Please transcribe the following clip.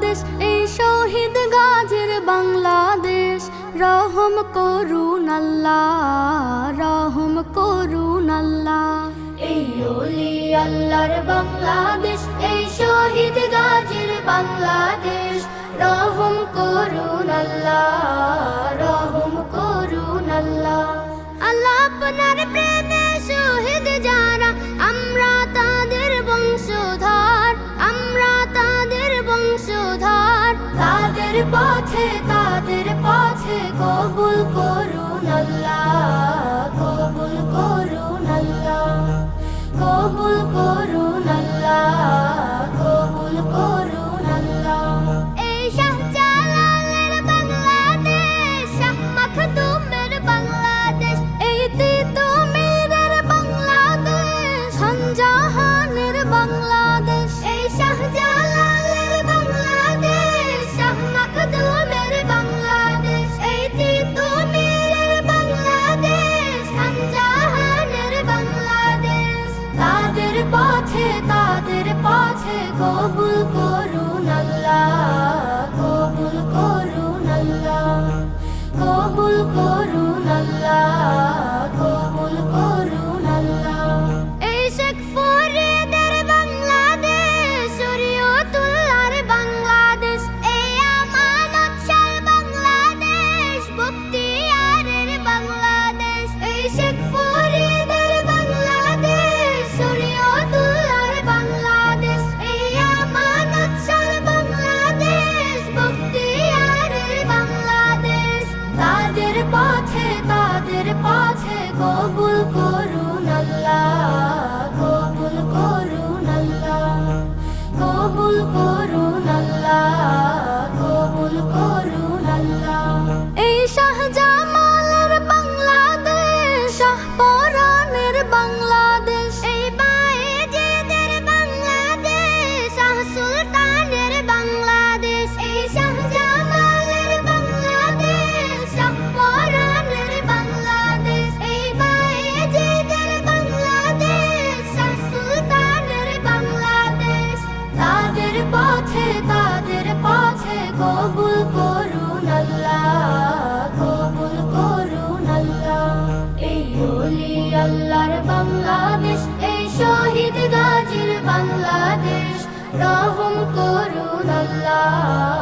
বাংলাদেশ, এই শহীদ গাজীর বাংলাদেশ। রহম করুন আল্লাহ, রহম করুন আল্লাহ। এই ওলি আল্লাহর বাংলাদেশ, এই শহীদ গাজীর বাংলাদেশ। রহম করুন আল্লাহ, রহম করুন আল্লাহ। আল্লাহ আপনার প্রেমে শহীদ যারা, আমরা তাদের বংশধর, আমরা তাদের বংশধর। তাদের পথে কবুল করুন আল্লাহ, কবুল করুন আল্লাহ, কবুল করুন আল্লাহ, কবুল করুন আল্লাহ। এই শাহজালালের বাংলাদেশ, শাহ মাখদুমের বাংলাদেশ, এই তিতুমীরের বাংলাদেশ, শাহজাহানের বাংলাদেশ। এই শাহজালালের বাংলাদেশ, শাহ মাখদুমের বাংলাদেশ, এই তিতুমীরের বাংলাদেশ, শাহজাহানের বাংলাদেশ। তাদের পথে কবুল করুন আল্লাহ, কবুল করুন আল্লাহ, কবুল করুন আল্লাহ, কবুল করুন আল্লাহ। এই শেখ ফরিদের বাংলাদেশ, শরীয়তুল্লাহর বাংলাদেশ, এই আমানত শাহ বাংলাদেশ, বখতিয়ারের বাংলাদেশ। এই শেখ ফরিদের বাংলাদেশ, শরীয়তুল্লাহর বাংলাদেশ, এই আমানত শাহ বাংলাদেশ, বখতিয়ারের বাংলাদেশ। তাদের পথে কবুল করুন আল্লাহ, কবুল করুন আল্লাহ, কবুল করুন আল্লাহ, কবুল করুন আল্লাহ। এই শাহজামালের বাংলাদেশ, শাহপরানের বাংলাদেশ, এই বায়েজিদের বাংলাদেশ, শাহ সুলতানের বাংলাদেশ। এই শাহজামালের বাংলাদেশ, শাহপরানের বাংলাদেশ, এই বায়েজিদের বাংলাদেশ, শাহ সুলতানের বাংলাদেশ। তাদের পথে কবুল করুন আল্লাহ, কবুল করুন আল্লাহ। এই ওলি আল্লাহর বাংলাদেশ, এই শহীদ গাজীর বাংলাদেশ। রহম করুন আল্লাহ।